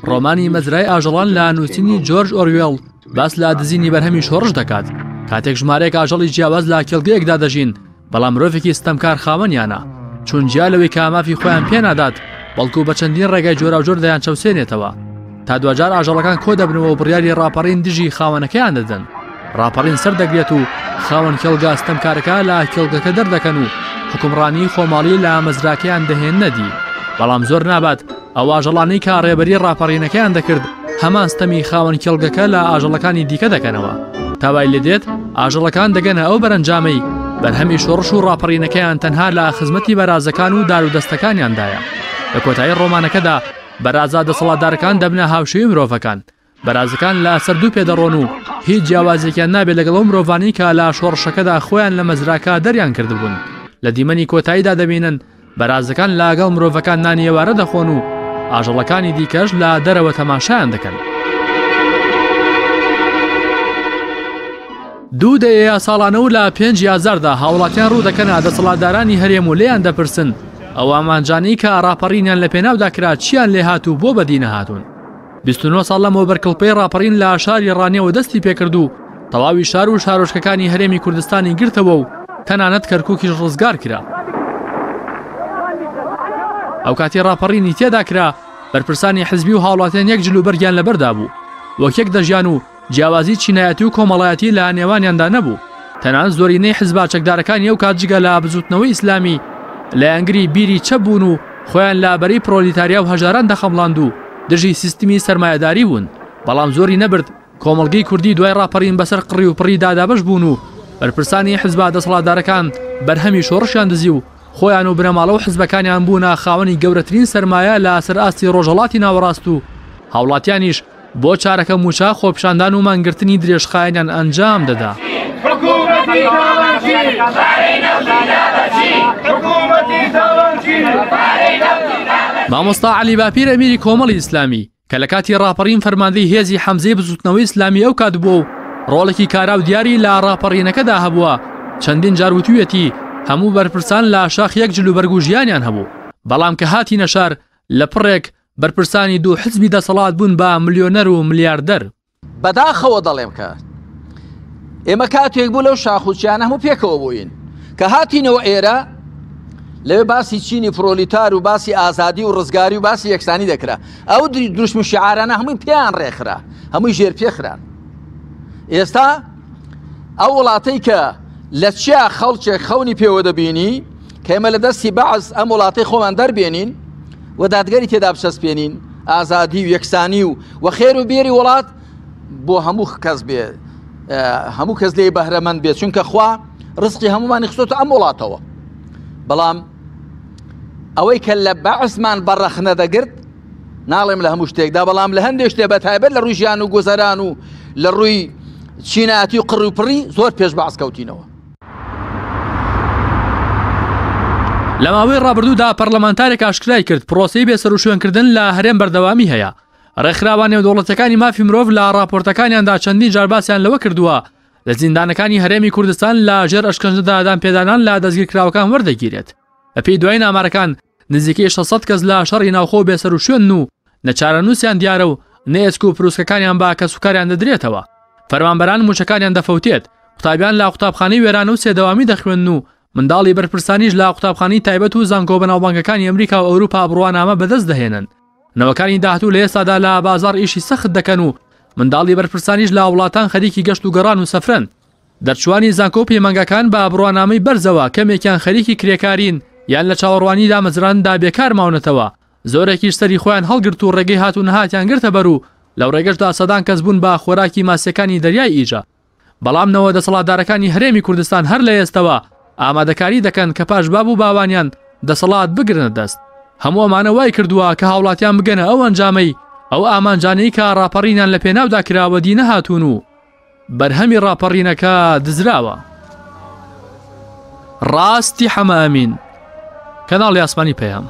ڕۆمانی مەزرای ئاژەڵان لە نووسینی جۆرج ئۆروێڵ باس لە دزینی بەرهەمی شۆڕش دەکات. کاتێک ژمارەیەک ئاژەڵی جیاواز لە کێڵگەیەکدا دەژین، بەڵام مرۆڤێکی ستەمکار خاوەنیانە، چون جیا لەوەی کە مافی خۆیان پێ نادات، بەڵکو بە چەندین ڕێگای جۆراوجۆر دەیان چەوسێنێتەوە. تا دوجار ئاژەڵەکان کۆ دەبنەوە و بڕیاری ڕاپەڕین دژی خاوەنەکەیان دەدەن. ڕاپەڕین سەر دەگرێت و خاوەن کێڵگا ستەمکارەکە لە کێڵگەکە دەردەکەن و حکومڕانی خۆماڵی لە مەزراکەیان دەهێننەدی. بەڵام زۆر نابات ئەو ئاژەڵانەی کە ڕێبەری ڕاپەڕینەکەیان دەکرد هەمان ستەمی خاوەن کێڵگەکە لە ئاژەڵەکانی دیکە دەکەنەوە. تاوای لێدێت ئاژەڵەکان دەگەنە ئەو بەرەنجامەی بەرهەمی شۆڕش و ڕاپەڕینەکەیان تەنها لە خزمەتی بەرازەکان و دارودەستەکانیاندایە. لە کۆتایی ڕۆمانەکەدا بەرازە دەسەڵاتدارەکان دەبنە هاوشێوی مرۆڤەکان. بەرازەکان لە سەردوو پێدەڕۆن و هیچ جیاوازێکیان نابێت لەگەڵ ئەو مرۆڤانی کە لە شۆڕشەکەدا خۆیان لە مەزراکە دەریان کردبوون. لە دیمەنی کۆتاییدا دەبینن بەرازەکان لاگەڵ مرۆڤەکان نانی ئێوارە دەخۆن و ئاژەڵەکانی دیکەش لە دەرەوە تەماشایان دەکەن. دوو دەیە ساڵانە و لە 5000دا هاوڵاتیان ڕوو دەکەنە دەسەڵاتدارانی هەرێم و لێیان دەپرسن ئەو ئامانجانەی کە ڕاپەڕینیان لە پێناودا کرا چیان لێ هاتوو بۆ بەدی نەهاتوون. 29 ساڵ لەمەوە بەرکەڵپەی ڕاپەڕین لە شاری ڕانیەوە دەستی پێکرد و تەواوی شار و شارۆچکەکانی هەرێمی کوردستانی گرتەوە و تەنانەت کەرکووکیش ڕزگار کرا. ئەو کاتی ڕاپەڕینی تێدا کرا بەرپرسانی حزبی و هاوڵاتیان یەک جلوبەرگیان لەبەردا بوو، وەک یەک دەژیان و جیاوازی چینایەتی و کۆمەڵایەتی لە نێوانیاندا نەبوو. تەنانەت زۆرینەی حزبا چەکدارەکانی ئەو کات جگە لە بزوتنەوەی ئیسلامی لە ئەنگری بیری چەپ بوون و خۆیان لابەری پرۆلیتاریا و هەژاران دەخەمڵاند و دژی سیستمی سەرمایەداری بوون. بەڵام زۆری نەبرد کۆمەڵگەی کوردی دوای ڕاپەڕین بەسەر قڕی و پڕی دادابەش بوون و بەرپرسانی حزبا دەسەڵاتدارەکان بەرهەمی شۆڕشیان دزی و خۆیان و برەماڵە و حزبەکانیان بوونە خاوەنی گەورەترین سەرمایە لە سەرئاستی ڕۆژهەڵاتی ناوەڕاست و هاوڵاتیانیش بۆ چارەکە موچە خۆپیشاندان و مانگرتنی درێژخایەنیان ئەنجام دەدا. مامۆستا عەلی باپیر ئەمیری کۆمەڵی ئیسلامی کە لە کاتی ڕاپەڕین فەرماندەی هێزی حەمزەی بزوتنەوەی ئیسلامی ئەو کات بووە و ڕۆڵێکی کارا و دیاری لە ڕاپەڕینەکەدا هەبووە، چەندین جار وتوویەتی هەموو بەرپرسان لە شاخ یەک جلوبەرگ و ژیانیان هەبوو. بەڵام کە هاتی نەشار لە پڕێک بەرپرسانی دوو حزبی دەسەڵات بوون بە ملیۆنەر و ملیاردەر. بەداخەوە دەڵێم کە ئێمە کاتێک بوو لەو شاخوچیانە هەموو پێکەوە بووین کە هاتینەوە ئێرە لەوێ باسی چینی پرۆلیتار و باسی ئازادی و ڕزگاری و باسی یەکسانی دەکرا. ئەو دروشم و شعارانە هەمووی پێیان ڕێکخرا، هەمووی ژێر پێخران. ئێستا ئەو وڵاتەی کە لە چیا خەڵکێک خەونی پێوە دەبینی کە ئێمە لە دەستی بەعز ئەم وڵاتەی خۆمان دەربێنین و دادگەری تێدا بچەسپێنین ئازادی و یەکسانی و خێر و بێری وڵات بۆ هەموو کەس بێ، هەموو کەس لێ بەهرەمەند بێت، چونکە خوا ڕزقی هەمومانی خستۆتە ئەم وڵاتەوە. بەڵام ئەوەی کە لە بەعزمان بەڕەخ نەدەگرت ناڵێم لە هەموو شتێکدا، بەڵام لە هەندێک شتێ بەتایبەت لە ڕووی ژیان و گۆزەران و لە ڕووی چینایەتی و قڕ و پڕی زۆر پێش بەعز کەوتینەوە. لە ماوەی ڕابردوودا پەرلەمانتارێک ئاشکرای کرد پرۆسەی بێسەر و شوێنکردن لە هەرێم بەردەوامی هەیە. ڕێکخراوان نێودەوڵەتەکانی مافی مرۆڤ لە راپۆرتەکانیاندا چەندین جار باسییان لەوە کردووە لە زیندانەکانی هەرێمی کوردستان لە ژێر ئەشکەنجەدا دامپێدانان لە دەستگیرکراوەکان وەردەگیرێت. بەپێی دوای نامارەکان نزیکەی 600 کەس لە شەڕی ناوخۆ بێسەر و شوێن و نەچارەنووسیان دیارە و نێچک و پرۆسکەکانیان با کەسوکاریان دەدرێتەوە. فەرمانبەران موچەکانیان دەفەوتێت، قوتابیان لە قوتابخانەی وێرانە و سێدەوامی دەخوێن و منداڵی بەرپرسانیش لە قوتابخانەی تایبەت و زانکۆ بەناوبانگەکانی ئەمریکا و ئەوروپا بڕوانامە بەدەست دەهێنن. نەوەکانی داهاتوو لە ئێستادا لە بازار ئیشی سەخت دەکەن و منداڵی بەرپرسانیش لە وڵاتان خەریکی گەشت و گەڕان و سەفرەن. دەرچوانی زانکۆ پەیمانگەکان بە بڕوانامەی بەرزەوە کەمێکیان خەریکی کرێکارین یان لە چاوەڕوانیدا مەزراندا بێکار ماونەتەوە. زۆرێکیش سەری خۆیان هەڵگرت و ڕێگەی هات و نەهاتیان گرتە بەر و لەو ڕێگەشدا سەدان کەس بوون بە خۆراکی ماسیەکانی دەریای ئیجا. بەڵام نەوە دەسەڵاتدارەکانی هەرێمی کوردستان هەر لە ئێستەوە ئامادەکاری دەکەن کە پاش باب و باوانیان دەسەڵات بگرنە دەست. هەموو ئەمانە وای کردووە کە هاوڵاتیان بگەنە ئەو ئەنجامەی ئەو ئامانجانەی کە ڕاپەڕینیان لە پێناودا کراوە دی نەهاتوون و بەرهەمی ڕاپەڕینەکە دزراوە. ڕاستی حەمە ئەمین، کەناڵی ئاسمانی پەیام.